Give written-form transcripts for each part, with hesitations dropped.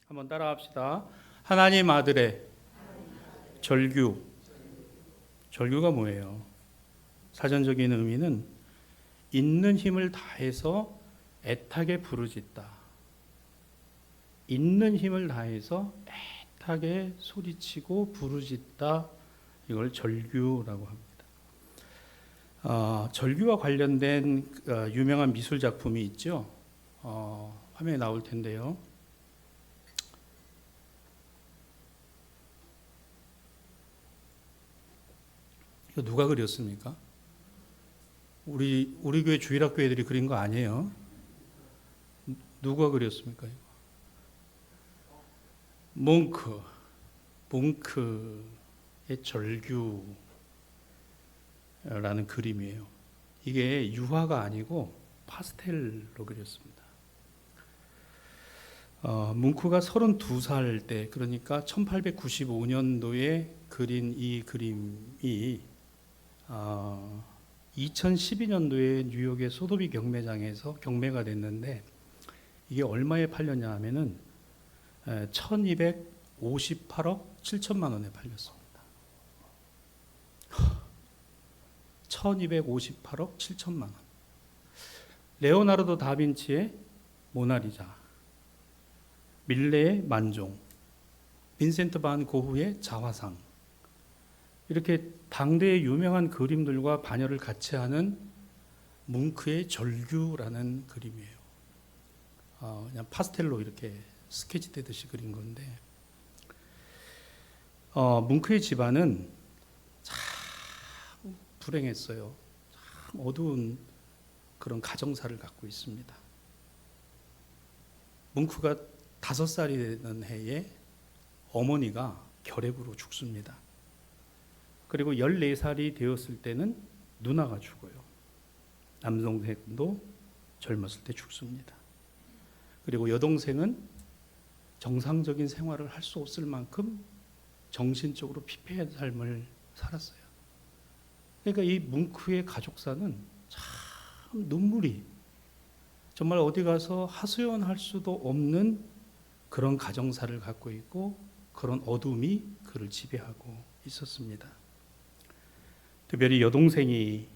한번 따라합시다. 하나님 아들의 절규. 절규가 뭐예요? 사전적인 의미는 있는 힘을 다해서 애타게 부르짖다. 있는 힘을 다해서 애타게 소리치고 부르짖다. 이걸 절규라고 합니다. 절규와 관련된 유명한 미술 작품이 있죠. 화면에 나올 텐데요. 이거 누가 그렸습니까? 우리 교회 주일학교 애들이 그린 거 아니에요? 누가 그렸습니까? 이거? 뭉크의 절규라는 그림이에요. 이게 유화가 아니고 파스텔로 그렸습니다. 뭉크가 32살 때, 그러니까 1895년도에 그린 이 그림이 2012년도에 뉴욕의 소도비 경매장에서 경매가 됐는데, 이게 얼마에 팔렸냐 하면은 1258억 7천만 원에 팔렸습니다. 1258억 7천만 원. 레오나르도 다빈치의 모나리자, 밀레의 만종, 빈센트 반 고흐의 자화상, 이렇게 당대의 유명한 그림들과 반열을 같이 하는 뭉크의 절규라는 그림이에요. 그냥 파스텔로 이렇게 스케치 떼듯이 그린 건데, 뭉크의 집안은 참 불행했어요. 참 어두운 그런 가정사를 갖고 있습니다. 뭉크가 5살이 되는 해에 어머니가 결핵으로 죽습니다. 그리고 14살이 되었을 때는 누나가 죽어요. 남동생도 젊었을 때 죽습니다. 그리고 여동생은 정상적인 생활을 할 수 없을 만큼 정신적으로 피폐한 삶을 살았어요. 그러니까 이 뭉크의 가족사는 참 눈물이, 정말 어디 가서 하소연할 수도 없는 그런 가정사를 갖고 있고, 그런 어둠이 그를 지배하고 있었습니다. 특별히 여동생이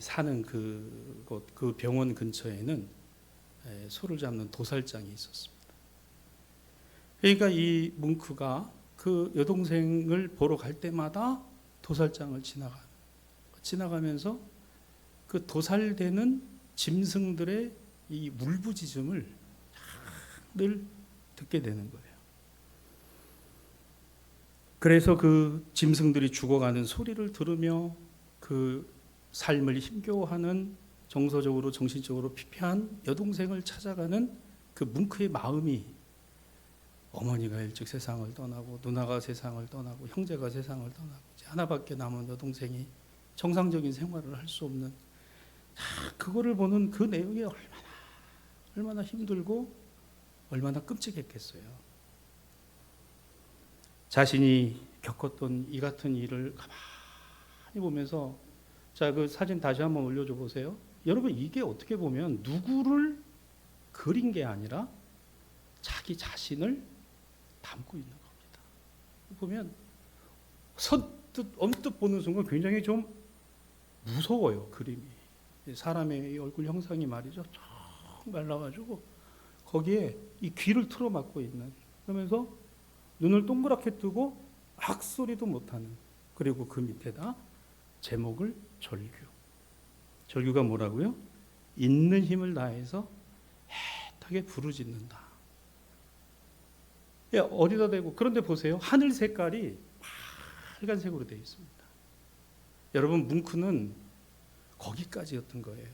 사는 그 병원 근처에는 소를 잡는 도살장이 있었습니다. 그러니까 이 뭉크가 그 여동생을 보러 갈 때마다 도살장을 지나가면서 그 도살되는 짐승들의 이 울부짖음을 늘 듣게 되는 거예요. 그래서 그 짐승들이 죽어가는 소리를 들으며 그 삶을 힘겨워하는, 정서적으로 정신적으로 피폐한 여동생을 찾아가는 그 뭉크의 마음이, 어머니가 일찍 세상을 떠나고 누나가 세상을 떠나고 형제가 세상을 떠나고 이제 하나밖에 남은 여동생이 정상적인 생활을 할 수 없는, 그거를 보는 그 내용이 얼마나 힘들고 얼마나 끔찍했겠어요. 자신이 겪었던 이 같은 일을 가만히 보면서, 자, 그 사진 다시 한번 올려줘 보세요. 여러분, 이게 어떻게 보면 누구를 그린 게 아니라 자기 자신을 담고 있는 겁니다. 보면 언뜻 보는 순간 굉장히 좀 무서워요. 그림이, 사람의 얼굴 형상이 말이죠, 쭉 말라가지고 거기에 이 귀를 틀어막고 있는, 그러면서 눈을 동그랗게 뜨고 악소리도 못하는, 그리고 그 밑에다 제목을 절규. 절규가 뭐라고요? 있는 힘을 다해서 애타게 부르짖는다. 어디다 대고, 그런데 보세요. 하늘 색깔이 빨간색으로 되어 있습니다. 여러분, 뭉크는 거기까지였던 거예요.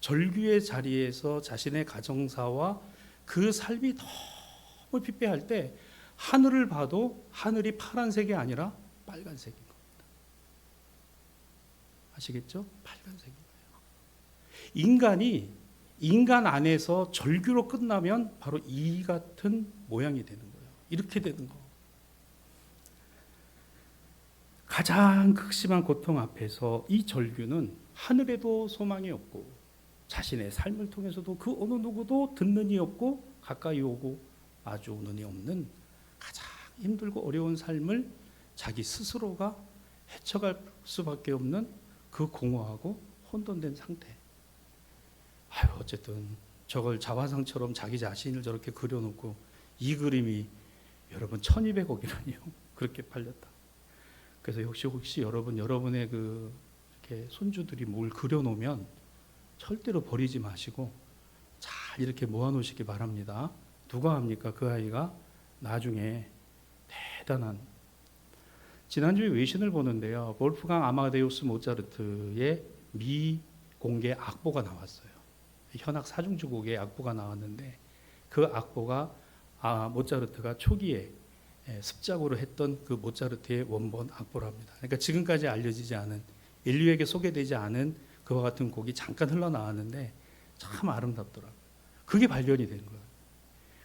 절규의 자리에서 자신의 가정사와 그 삶이 너무 피폐할 때 하늘을 봐도 하늘이 파란색이 아니라 빨간색인 겁니다. 아시겠죠? 빨간색인 거예요. 인간 안에서 절규로 끝나면 바로 이 같은 모양이 되는 거예요. 이렇게 되는 거. 가장 극심한 고통 앞에서 이 절규는 하늘에도 소망이 없고, 자신의 삶을 통해서도 그 어느 누구도 듣는 이 없고, 가까이 오고 아주 오는이 없는 가장 힘들고 어려운 삶을 자기 스스로가 헤쳐갈 수밖에 없는 그 공허하고 혼돈된 상태. 어쨌든 저걸 자화상처럼 자기 자신을 저렇게 그려놓고 이 그림이 여러분 1200억이라니요. 그렇게 팔렸다. 그래서 혹시 여러분의 이렇게 손주들이 뭘 그려놓으면 절대로 버리지 마시고 잘 이렇게 모아놓으시기 바랍니다. 누가 합니까? 그 아이가 나중에 대단한, 지난주에 외신을 보는데요, 볼프강 아마데우스 모차르트의 미공개 악보가 나왔어요. 현악 사중주곡의 악보가 나왔는데 그 악보가 모차르트가 초기에 습작으로 했던 그 모차르트의 원본 악보랍니다. 그러니까 지금까지 알려지지 않은, 인류에게 소개되지 않은 그와 같은 곡이 잠깐 흘러나왔는데 참 아름답더라고요. 그게 발견이 된 거예요.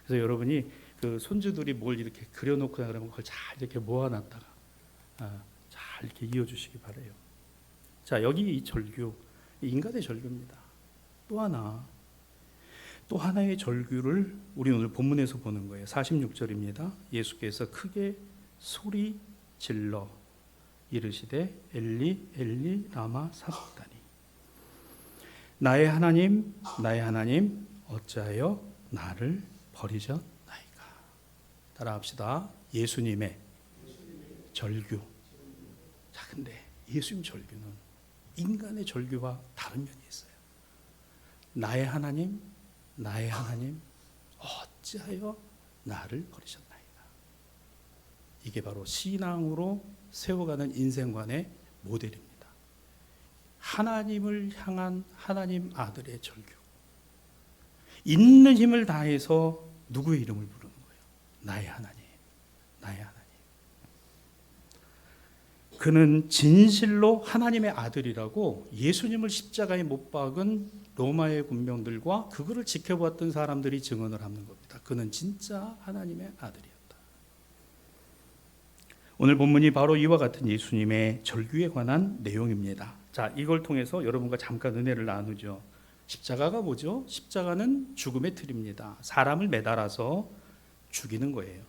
그래서 여러분이 그 손주들이 뭘 이렇게 그려놓거나 그러면 그걸 잘 이렇게 모아놨다가 잘 이렇게 이어주시기 바래요. 자, 여기 이 절규, 인간의 절규입니다. 또 하나의 절규를 우리 오늘 본문에서 보는 거예요. 46절입니다. 예수께서 크게 소리 질러 이르시되 엘리 엘리 라마 사박다니, 나의 하나님 나의 하나님 어찌하여 나를 버리셨나이까. 따라합시다. 예수님의 절규. 자, 근데 예수님 절규는 인간의 절규와 다른 면이 있어요. 나의 하나님 나의 하나님 어찌하여 나를 버리셨나이까. 이게 바로 신앙으로 세워가는 인생관의 모델입니다. 하나님을 향한 하나님 아들의 절규. 있는 힘을 다해서 누구의 이름을 부르는 거예요? 나의 하나님, 나의 하나님. 그는 진실로 하나님의 아들이라고 예수님을 십자가에 못 박은 로마의 군병들과 그거를 지켜보았던 사람들이 증언을 하는 겁니다. 그는 진짜 하나님의 아들이었다. 오늘 본문이 바로 이와 같은 예수님의 절규에 관한 내용입니다. 자, 이걸 통해서 여러분과 잠깐 은혜를 나누죠. 십자가가 뭐죠? 십자가는 죽음의 틀입니다. 사람을 매달아서 죽이는 거예요.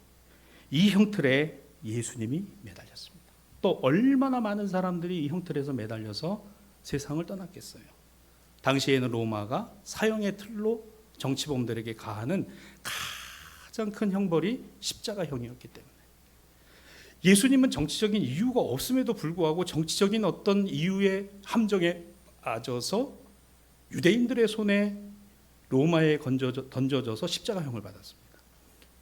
이 형틀에 예수님이 매달렸습니다. 또 얼마나 많은 사람들이 이 형틀에서 매달려서 세상을 떠났겠어요. 당시에는 로마가 사형의 틀로 정치범들에게 가하는 가장 큰 형벌이 십자가형이었기 때문에 예수님은 정치적인 이유가 없음에도 불구하고 정치적인 어떤 이유의 함정에 빠져서 유대인들의 손에 로마에 던져져서 십자가형을 받았습니다.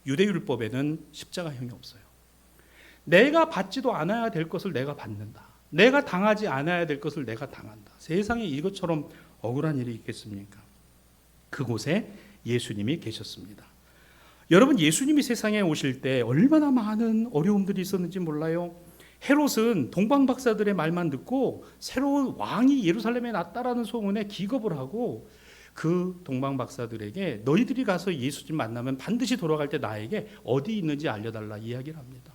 유대율법에는 십자가형이 없어요. 내가 받지도 않아야 될 것을 내가 받는다. 내가 당하지 않아야 될 것을 내가 당한다. 세상에 이것처럼 억울한 일이 있겠습니까? 그곳에 예수님이 계셨습니다. 여러분, 예수님이 세상에 오실 때 얼마나 많은 어려움들이 있었는지 몰라요. 헤롯은 동방박사들의 말만 듣고 새로운 왕이 예루살렘에 났다라는 소문에 기겁을 하고 그 동방박사들에게 너희들이 가서 예수님 만나면 반드시 돌아갈 때 나에게 어디 있는지 알려달라 이야기를 합니다.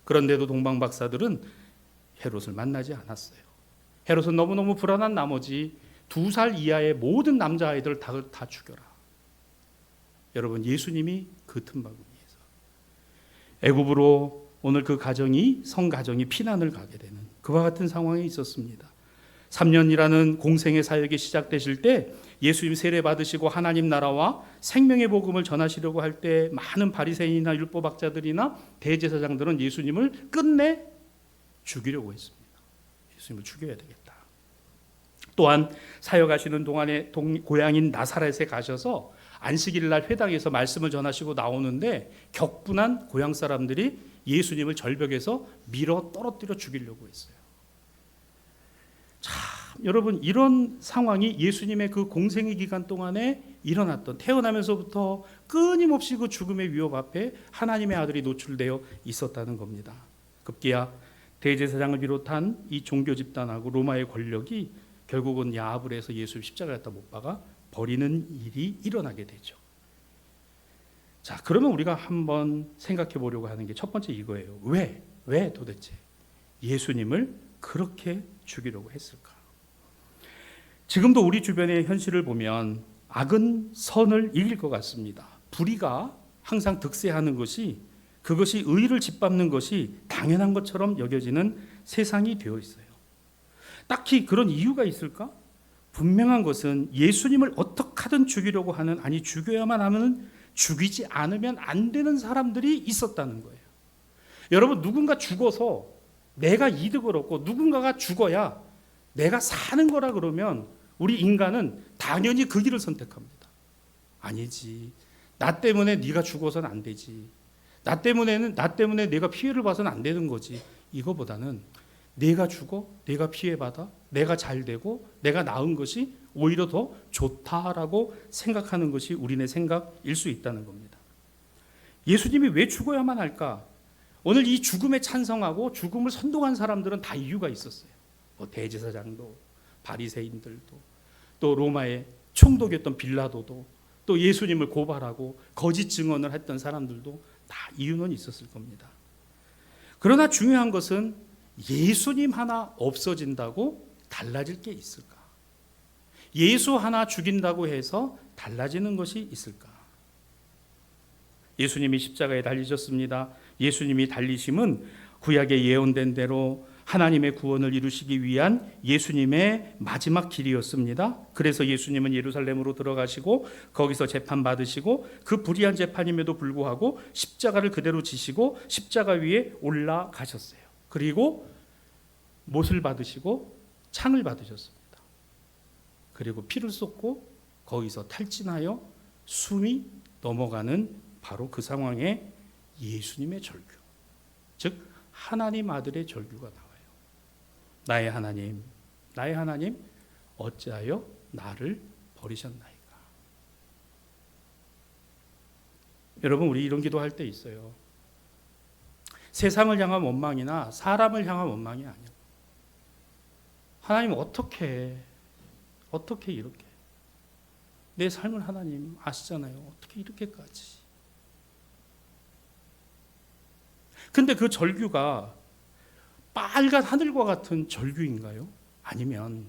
그런데도 동방박사들은 헤롯을 만나지 않았어요. 헤롯은 너무너무 불안한 나머지 2살 이하의 모든 남자아이들 다 죽여라. 여러분, 예수님이 그 틈바구니에서 애굽으로 오늘 그 가정이, 성가정이 피난을 가게 되는 그와 같은 상황이 있었습니다. 3년이라는 공생의 사역이 시작되실 때 예수님 세례 받으시고 하나님 나라와 생명의 복음을 전하시려고 할 때 많은 바리새인이나 율법학자들이나 대제사장들은 예수님을 끝내 죽이려고 했습니다. 예수님을 죽여야 되겠다. 또한 사역하시는 동안에 고향인 나사렛에 가셔서 안식일 날 회당에서 말씀을 전하시고 나오는데 격분한 고향 사람들이 예수님을 절벽에서 밀어 떨어뜨려 죽이려고 했어요. 참, 여러분, 이런 상황이 예수님의 그 공생의 기간 동안에 일어났던, 태어나면서부터 끊임없이 그 죽음의 위협 앞에 하나님의 아들이 노출되어 있었다는 겁니다. 급기야 대제사장을 비롯한 이 종교 집단하고 로마의 권력이 결국은 야합을 해서 예수를 십자가에다 못 박아 버리는 일이 일어나게 되죠. 자, 그러면 우리가 한번 생각해 보려고 하는 게 첫 번째 이거예요. 왜 도대체 예수님을 그렇게 죽이려고 했을까? 지금도 우리 주변의 현실을 보면 악은 선을 이길 것 같습니다. 불의가 항상 득세하는 것이, 그것이 의를 짓밟는 것이 당연한 것처럼 여겨지는 세상이 되어 있어요. 딱히 그런 이유가 있을까? 분명한 것은 예수님을 어떻게 하든 죽이려고 하는, 아니 죽여야만 하면 죽이지 않으면 안 되는 사람들이 있었다는 거예요. 여러분, 누군가 죽어서 내가 이득을 얻고 누군가가 죽어야 내가 사는 거라 그러면 우리 인간은 당연히 그 길을 선택합니다. 아니지, 나 때문에 네가 죽어서는 안 되지, 나 때문에 내가 피해를 봐서는 안 되는 거지. 이거보다는 내가 죽어, 내가 피해받아, 내가 잘 되고 내가 나은 것이 오히려 더 좋다라고 생각하는 것이 우리네 생각일 수 있다는 겁니다. 예수님이 왜 죽어야만 할까? 오늘 이 죽음에 찬성하고 죽음을 선동한 사람들은 다 이유가 있었어요. 대제사장도, 바리새인들도, 또 로마의 총독이었던 빌라도도, 또 예수님을 고발하고 거짓 증언을 했던 사람들도 다 이유는 있었을 겁니다. 그러나 중요한 것은 예수님 하나 없어진다고 달라질 게 있을까? 예수 하나 죽인다고 해서 달라지는 것이 있을까? 예수님이 십자가에 달리셨습니다. 예수님이 달리심은 구약에 예언된 대로 하나님의 구원을 이루시기 위한 예수님의 마지막 길이었습니다. 그래서 예수님은 예루살렘으로 들어가시고 거기서 재판받으시고 그 불의한 재판임에도 불구하고 십자가를 그대로 지시고 십자가 위에 올라가셨어요. 그리고 못을 받으시고 창을 받으셨습니다. 그리고 피를 쏟고 거기서 탈진하여 숨이 넘어가는 바로 그 상황에 예수님의 절규, 즉 하나님 아들의 절규가 나와요. 나의 하나님, 나의 하나님, 어찌하여 나를 버리셨나이까? 여러분, 우리 이런 기도할 때 있어요. 세상을 향한 원망이나 사람을 향한 원망이 아니에요. 하나님, 어떻게 이렇게 내 삶을 하나님 아시잖아요. 어떻게 이렇게까지? 근데 그 절규가 빨간 하늘과 같은 절규인가요? 아니면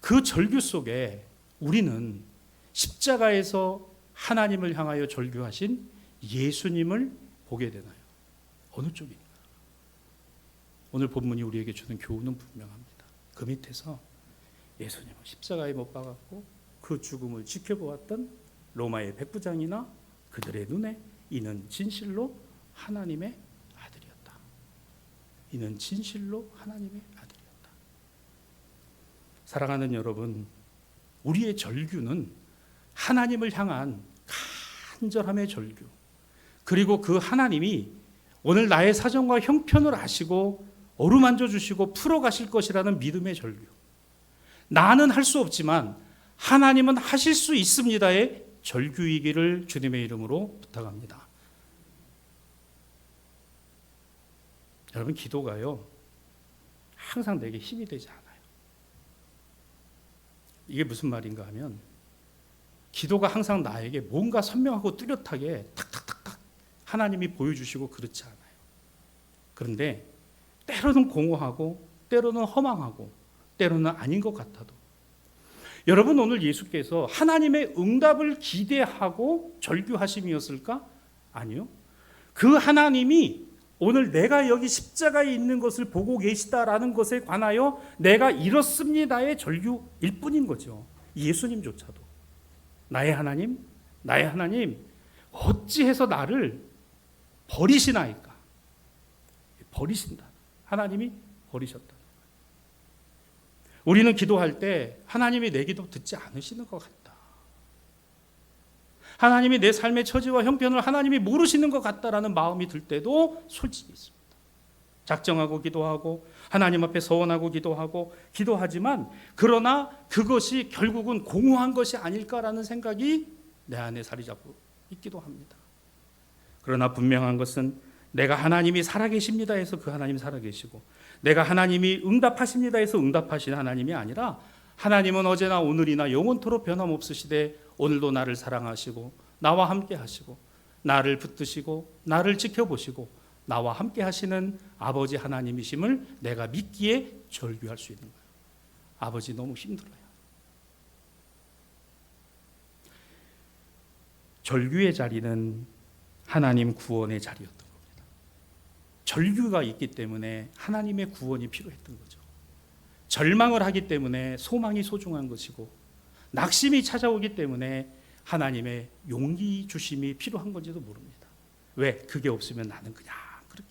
그 절규 속에 우리는 십자가에서 하나님을 향하여 절규하신 예수님을 보게 되나요? 어느 쪽인가? 오늘 본문이 우리에게 주는 교훈은 분명합니다. 그 밑에서 예수님은 십자가에 못 박았고 그 죽음을 지켜보았던 로마의 백부장이나 그들의 눈에 이는 진실로 하나님의 아들이었다. 이는 진실로 하나님의 아들이었다. 사랑하는 여러분, 우리의 절규는 하나님을 향한 간절함의 절규, 그리고 그 하나님이 오늘 나의 사정과 형편을 아시고 어루만져 주시고 풀어가실 것이라는 믿음의 절규. 나는 할 수 없지만 하나님은 하실 수 있습니다의 절규이기를 주님의 이름으로 부탁합니다. 여러분, 기도가요 항상 내게 힘이 되지 않아요. 이게 무슨 말인가 하면, 기도가 항상 나에게 뭔가 선명하고 뚜렷하게 탁탁탁탁 하나님이 보여주시고 그렇지 않아요. 그런데 때로는 공허하고 때로는 허망하고 때로는 아닌 것 같아도, 여러분, 오늘 예수께서 하나님의 응답을 기대하고 절규하심이었을까? 아니요. 그 하나님이 오늘 내가 여기 십자가에 있는 것을 보고 계시다라는 것에 관하여 내가 이렇습니다의 절규일 뿐인 거죠. 예수님조차도 나의 하나님, 나의 하나님, 어찌해서 나를 버리시나이까? 버리신다. 하나님이 버리셨다. 우리는 기도할 때 하나님이 내 기도 듣지 않으시는 것 같다, 하나님이 내 삶의 처지와 형편을 하나님이 모르시는 것 같다라는 마음이 들 때도 솔직히 있습니다. 작정하고 기도하고 하나님 앞에 서원하고 기도하지만 그러나 그것이 결국은 공허한 것이 아닐까라는 생각이 내 안에 자리 잡고 있기도 합니다. 그러나 분명한 것은 내가 하나님이 살아계십니다 해서 그 하나님 살아계시고, 내가 하나님이 응답하십니다 해서 응답하신 하나님이 아니라, 하나님은 어제나 오늘이나 영원토록 변함없으시되 오늘도 나를 사랑하시고 나와 함께 하시고 나를 붙드시고 나를 지켜보시고 나와 함께 하시는 아버지 하나님이심을 내가 믿기에 절규할 수 있는 거예요. 아버지, 너무 힘들어요. 절규의 자리는 하나님 구원의 자리였던 겁니다. 절규가 있기 때문에 하나님의 구원이 필요했던 거죠. 절망을 하기 때문에 소망이 소중한 것이고, 낙심이 찾아오기 때문에 하나님의 용기 주심이 필요한 건지도 모릅니다. 왜? 그게 없으면 나는 그냥 그렇게.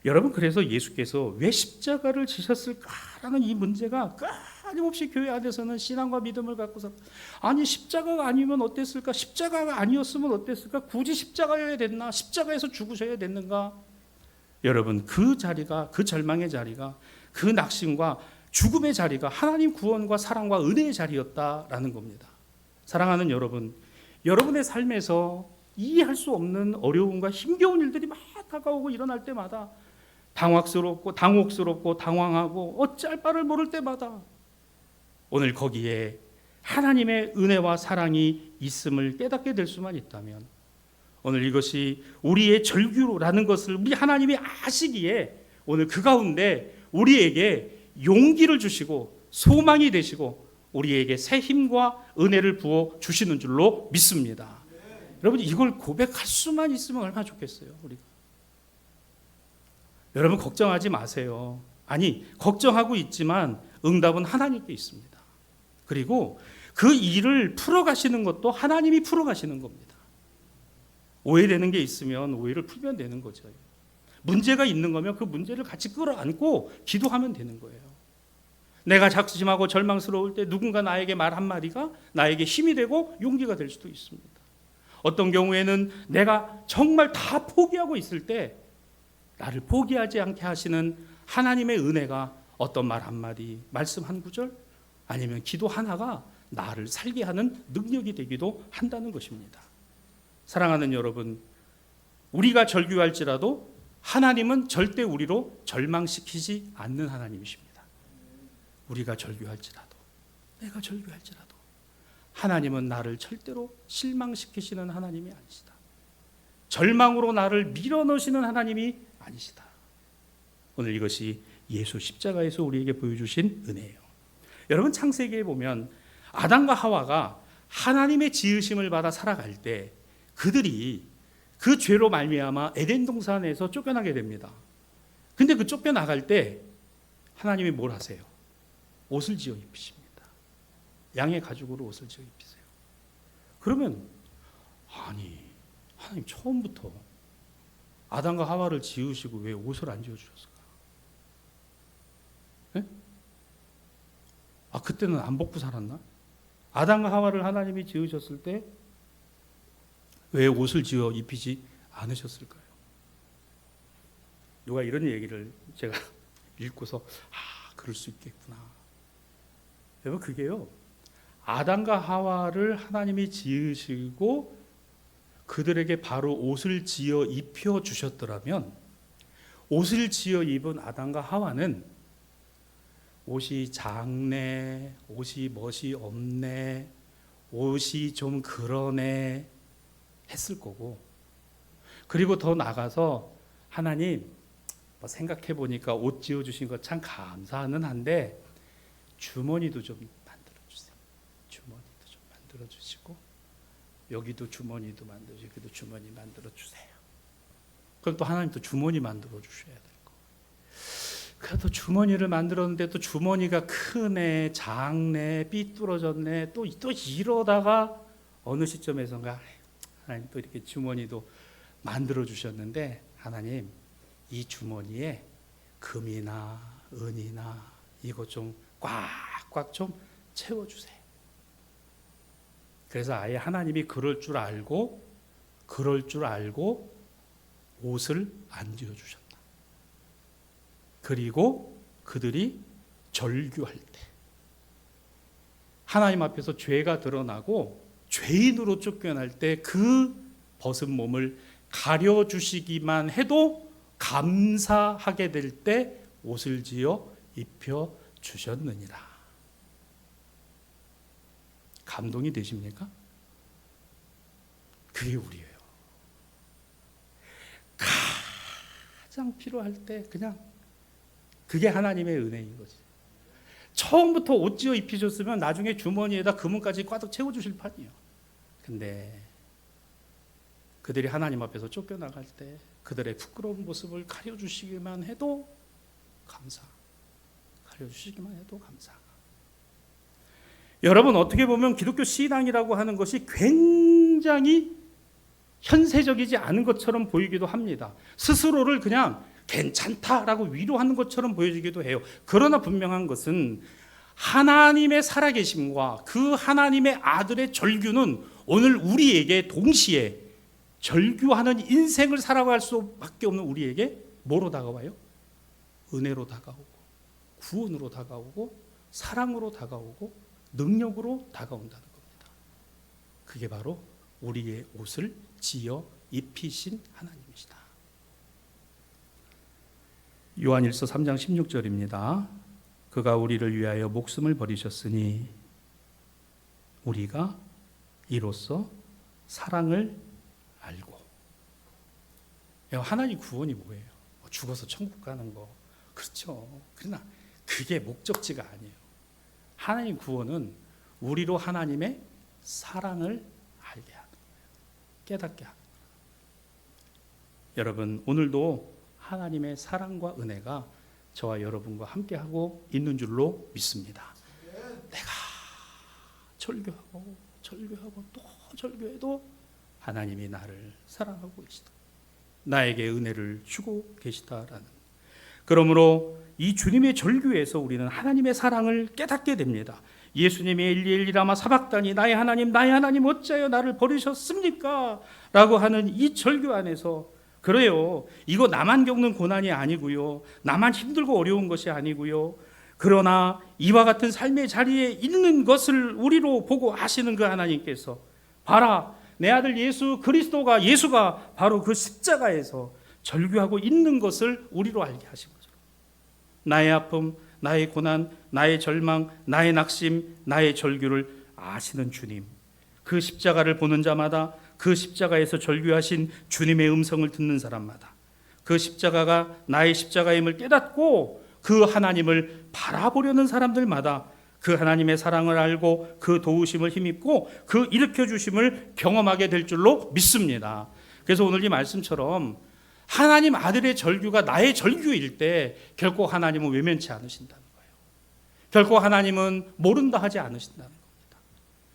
여러분, 그래서 예수께서 왜 십자가를 지셨을까라는 이 문제가 끊임없이 교회 안에서는 신앙과 믿음을 갖고서, 아니 십자가가 아니면 어땠을까? 십자가가 아니었으면 어땠을까? 굳이 십자가여야 됐나? 십자가에서 죽으셔야 됐는가? 여러분, 그 자리가, 그 절망의 자리가, 그 낙심과 죽음의 자리가 하나님 구원과 사랑과 은혜의 자리였다라는 겁니다. 사랑하는 여러분, 여러분의 삶에서 이해할 수 없는 어려움과 힘겨운 일들이 막 다가오고 일어날 때마다 당혹스럽고 당황하고 어찌할 바를 모를 때마다 오늘 거기에 하나님의 은혜와 사랑이 있음을 깨닫게 될 수만 있다면, 오늘 이것이 우리의 절규라는 것을 우리 하나님이 아시기에 오늘 그 가운데 우리에게 용기를 주시고 소망이 되시고 우리에게 새 힘과 은혜를 부어 주시는 줄로 믿습니다. 여러분, 이걸 고백할 수만 있으면 얼마나 좋겠어요. 우리가. 여러분, 걱정하지 마세요. 아니, 걱정하고 있지만 응답은 하나님께 있습니다. 그리고 그 일을 풀어가시는 것도 하나님이 풀어가시는 겁니다. 오해되는 게 있으면 오해를 풀면 되는 거죠. 문제가 있는 거면 그 문제를 같이 끌어안고 기도하면 되는 거예요. 내가 작심하고 절망스러울 때 누군가 나에게 말 한마디가 나에게 힘이 되고 용기가 될 수도 있습니다. 어떤 경우에는 내가 정말 다 포기하고 있을 때 나를 포기하지 않게 하시는 하나님의 은혜가 어떤 말 한마디, 말씀 한 구절, 아니면 기도 하나가 나를 살게 하는 능력이 되기도 한다는 것입니다. 사랑하는 여러분, 우리가 절규할지라도 하나님은 절대 우리로 절망시키지 않는 하나님이십니다. 우리가 절규할지라도, 내가 절규할지라도 하나님은 나를 절대로 실망시키시는 하나님이 아니시다. 절망으로 나를 밀어넣으시는 하나님이 아니시다. 오늘 이것이 예수 십자가에서 우리에게 보여주신 은혜예요. 여러분, 창세기에 보면 아담과 하와가 하나님의 지으심을 받아 살아갈 때 그들이 그 죄로 말미암아 에덴 동산에서 쫓겨나게 됩니다. 근데 그 쫓겨나갈 때 하나님이 뭘 하세요? 옷을 지어 입히십니다. 양의 가죽으로 옷을 지어 입히세요. 그러면 아니, 하나님 처음부터 아담과 하와를 지으시고 왜 옷을 안 지어주셨을까? 네? 그때는 안 벗고 살았나? 아담과 하와를 하나님이 지으셨을 때 왜 옷을 지어 입히지 않으셨을까요? 누가 이런 얘기를 제가 읽고서 그럴 수 있겠구나. 여러분, 그게요, 아담과 하와를 하나님이 지으시고 그들에게 바로 옷을 지어 입혀 주셨더라면, 옷을 지어 입은 아담과 하와는 옷이 작네, 옷이 멋이 없네, 옷이 좀 그러네 했을 거고, 그리고 더 나가서 하나님, 생각해 보니까 옷 지어 주신 거 참 감사는 한데 주머니도 좀 만들어 주세요. 주머니도 좀 만들어 주시고, 여기도 주머니도 만들어 주시고, 여기도 주머니 만들어 주세요. 그럼 또 하나님 또 주머니 만들어 주셔야 될 거. 그래도 주머니를 만들었는데 또 주머니가 크네, 작네, 삐뚤어졌네, 또 이러다가 어느 시점에선가 하나님 또 이렇게 주머니도 만들어 주셨는데, 하나님 이 주머니에 금이나 은이나 이거 좀 꽉꽉 좀 채워주세요. 그래서 아예 하나님이 그럴 줄 알고 옷을 안 지어주셨다. 그리고 그들이 절규할 때, 하나님 앞에서 죄가 드러나고 죄인으로 쫓겨날 때 그 벗은 몸을 가려주시기만 해도 감사하게 될 때 옷을 지어 입혀 주셨느니라. 감동이 되십니까? 그게 우리예요. 가장 필요할 때 그냥 그게 하나님의 은혜인 거지. 처음부터 옷 지어 입히셨으면 나중에 주머니에다 금은까지 꽉 채워주실 판이에요. 근데 그들이 하나님 앞에서 쫓겨나갈 때 그들의 부끄러운 모습을 가려주시기만 해도 감사. 가려주시기만 해도 감사. 여러분, 어떻게 보면 기독교 신앙이라고 하는 것이 굉장히 현세적이지 않은 것처럼 보이기도 합니다. 스스로를 그냥 괜찮다라고 위로하는 것처럼 보여지기도 해요. 그러나 분명한 것은 하나님의 살아계심과 그 하나님의 아들의 절규는 오늘 우리에게 동시에 절규하는 인생을 살아갈 수밖에 없는 우리에게 뭐로 다가와요? 은혜로 다가오고, 구원으로 다가오고, 사랑으로 다가오고, 능력으로 다가온다는 겁니다. 그게 바로 우리의 옷을 지어 입히신 하나님이시다. 요한일서 3장 16절입니다. 그가 우리를 위하여 목숨을 버리셨으니 우리가 이로써 사랑을 알고. 하나님 구원이 뭐예요? 죽어서 천국 가는 거. 그렇죠. 그러나 그게 목적지가 아니에요. 하나님 구원은 우리로 하나님의 사랑을 알게 하는 거예요. 깨닫게 하는 거예요. 여러분, 오늘도 하나님의 사랑과 은혜가 저와 여러분과 함께하고 있는 줄로 믿습니다. 내가 절규하고 또 절규해도 하나님이 나를 사랑하고 계시다. 나에게 은혜를 주고 계시다라는. 그러므로 이 주님의 절규에서 우리는 하나님의 사랑을 깨닫게 됩니다. 예수님이 엘리 엘리 라마 사박다니 나의 하나님 어찌하여 나를 버리셨습니까? 라고 하는 이 절규 안에서 그래요. 이거 나만 겪는 고난이 아니고요. 나만 힘들고 어려운 것이 아니고요. 그러나 이와 같은 삶의 자리에 있는 것을 우리로 보고 아시는 그 하나님께서 봐라, 내 아들 예수가 바로 그 십자가에서 절규하고 있는 것을 우리로 알게 하신 거죠. 나의 아픔, 나의 고난, 나의 절망, 나의 낙심, 나의 절규를 아시는 주님. 그 십자가를 보는 자마다, 그 십자가에서 절규하신 주님의 음성을 듣는 사람마다, 그 십자가가 나의 십자가임을 깨닫고 그 하나님을 바라보려는 사람들마다 그 하나님의 사랑을 알고 그 도우심을 힘입고 그 일으켜주심을 경험하게 될 줄로 믿습니다. 그래서 오늘 이 말씀처럼 하나님 아들의 절규가 나의 절규일 때 결코 하나님은 외면치 않으신다는 거예요. 결코 하나님은 모른다 하지 않으신다는 겁니다.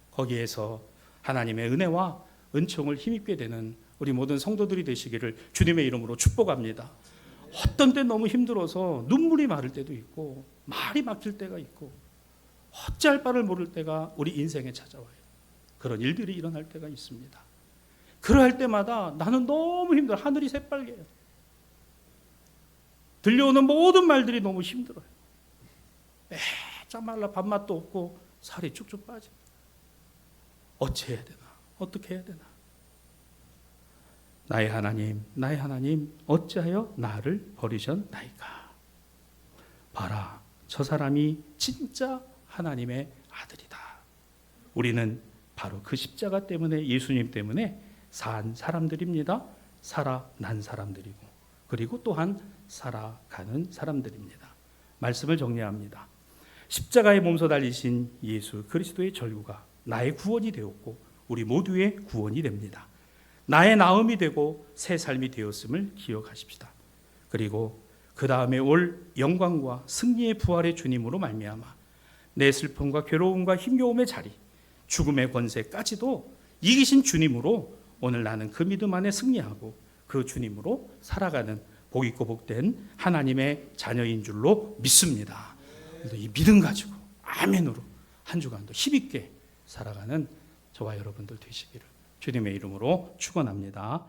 거기에서 하나님의 은혜와 은총을 힘입게 되는 우리 모든 성도들이 되시기를 주님의 이름으로 축복합니다. 어떤 때 너무 힘들어서 눈물이 마를 때도 있고 말이 막힐 때가 있고 어찌할 바를 모를 때가 우리 인생에 찾아와요. 그런 일들이 일어날 때가 있습니다. 그러할 때마다 나는 너무 힘들어. 하늘이 새빨개요. 들려오는 모든 말들이 너무 힘들어요. 쫙 말라 밥맛도 없고 살이 쭉쭉 빠집니다. 어찌해야 되나? 어떻게 해야 되나? 나의 하나님 어찌하여 나를 버리셨나이까? 봐라, 저 사람이 진짜 하나님의 아들이다. 우리는 바로 그 십자가 때문에, 예수님 때문에 산 사람들입니다. 살아난 사람들이고, 그리고 또한 살아가는 사람들입니다. 말씀을 정리합니다. 십자가에 몸소 달리신 예수 그리스도의 절규가 나의 구원이 되었고 우리 모두의 구원이 됩니다. 나의 나음이 되고 새 삶이 되었음을 기억하십시다. 그리고 그 다음에 올 영광과 승리의 부활의 주님으로 말미암아 내 슬픔과 괴로움과 힘겨움의 자리, 죽음의 권세까지도 이기신 주님으로 오늘 나는 그 믿음 안에 승리하고 그 주님으로 살아가는 복 있고 복된 하나님의 자녀인 줄로 믿습니다. 이 믿음 가지고 아멘으로 한 주간도 힘있게 살아가는 저와 여러분들 되시기를 주님의 이름으로 축원합니다.